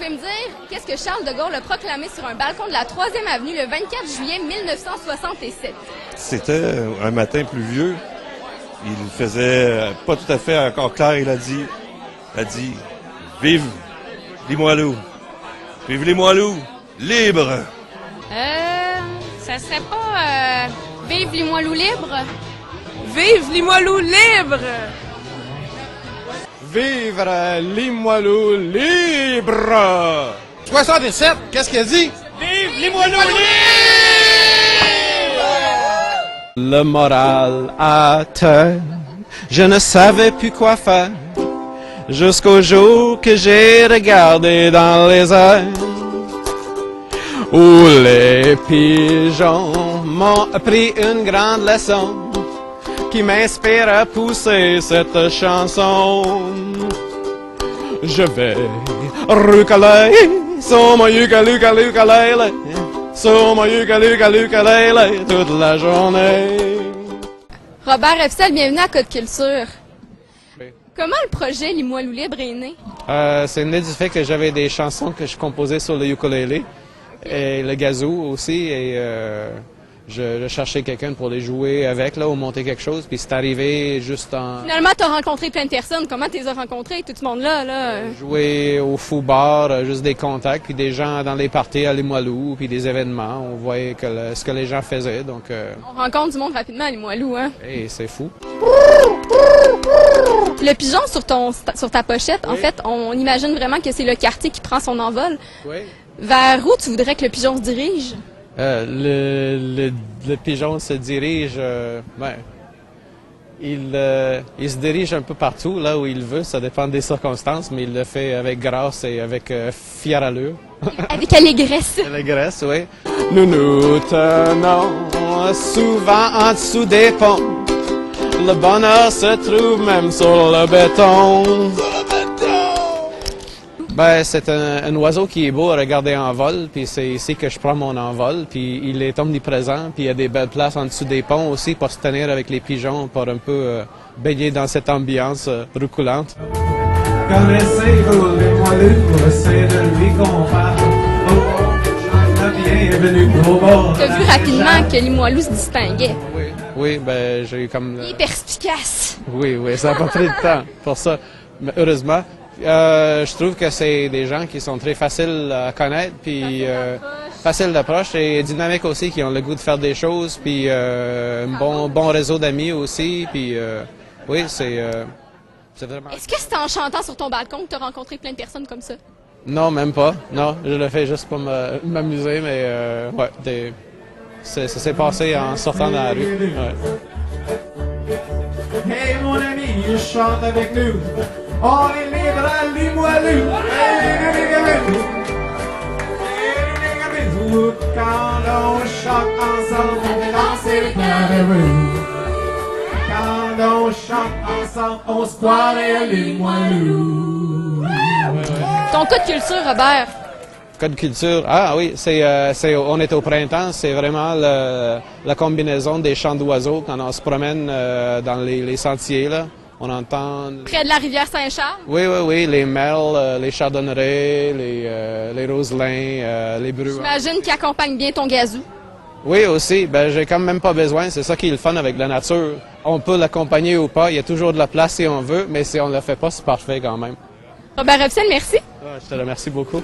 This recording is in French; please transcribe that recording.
pouvez me dire qu'est-ce que Charles de Gaulle a proclamé sur un balcon de la 3e avenue le 24 juillet 1967? C'était un matin pluvieux. Il faisait pas tout à fait encore clair. Il a dit vive les Moilous! Vive les Moilous! Libres! Ça serait pas vive les Moilous libres? Vive Limoilou libre! Vivre Limoilou libre! 67, qu'est-ce qu'il a dit? Vive Limoilou libre! Le moral à terre, je ne savais plus quoi faire, jusqu'au jour que j'ai regardé dans les airs, où les pigeons m'ont appris une grande leçon, qui m'inspire à pousser cette chanson. Je vais rucaler sur mon ukulélé, sur mon ukulélé toute la journée. Robert Epstein, bienvenue à Code Culture. Oui. Comment le projet Les Moilous libres est né? C'est né du fait que j'avais des chansons que je composais sur le ukulélé et le gazou aussi, et je cherchais quelqu'un pour les jouer avec, là, ou monter quelque chose, puis c'est arrivé juste en... Finalement, tu as rencontré plein de personnes. Comment tu les as rencontrés, tout ce monde-là? Jouer au fou bar, juste des contacts, puis des gens dans les parties à Limoilou, puis des événements. On voyait que ce que les gens faisaient, donc... On rencontre du monde rapidement à Limoilou, hein? Hey, c'est fou. Le pigeon sur ta pochette, oui. En fait, on imagine vraiment que c'est le quartier qui prend son envol. Oui. Vers où tu voudrais que le pigeon se dirige? Le pigeon se dirige, il se dirige un peu partout, là où il veut, ça dépend des circonstances, mais il le fait avec grâce et avec fière allure. Avec allégresse. Allégresse, oui. Nous nous tenons souvent en dessous des ponts, le bonheur se trouve même sur le béton. Ben, c'est un oiseau qui est beau à regarder en vol, puis c'est ici que je prends mon envol, puis il est omniprésent, puis il y a des belles places en dessous des ponts aussi pour se tenir avec les pigeons, pour un peu baigner dans cette ambiance roucoulante. Connaissez-vous les Moilous, c'est de lui qu'on parle. Bienvenue au bord. Tu as vu rapidement que Limoilou se distinguait. Oui, ben, j'ai eu comme... Il est perspicace. Oui, ça n'a pas pris de temps pour ça, mais heureusement. Je trouve que c'est des gens qui sont très faciles à connaître, puis faciles d'approche et dynamiques aussi, qui ont le goût de faire des choses, puis un bon réseau d'amis aussi, puis oui, c'est vraiment... Est-ce que c'est en chantant sur ton balcon que tu as rencontré plein de personnes comme ça? Non, même pas. Non, je le fais juste pour m'amuser, mais ouais, ça s'est passé en sortant dans la rue. Ouais. Hey mon ami, chante avec nous. On est libre à Limoilou. Quand on chante ensemble, on fait danser dans la rue. Quand on chante ensemble, on se croirait à Limoilou. Ton code culture, Robert. Code culture, ah oui, on est au printemps, c'est vraiment la combinaison des chants d'oiseaux quand on se promène dans les sentiers, là. On entend... Près de la rivière Saint-Charles? Oui, les merles, les chardonnerets, les roselins, les bruins. J'imagine qu'ils accompagnent bien ton gazou. Oui, aussi. Ben, j'ai quand même pas besoin. C'est ça qui est le fun avec la nature. On peut l'accompagner ou pas. Il y a toujours de la place si on veut, mais si on ne le fait pas, c'est parfait quand même. Robert Epstein, merci. Je te remercie beaucoup.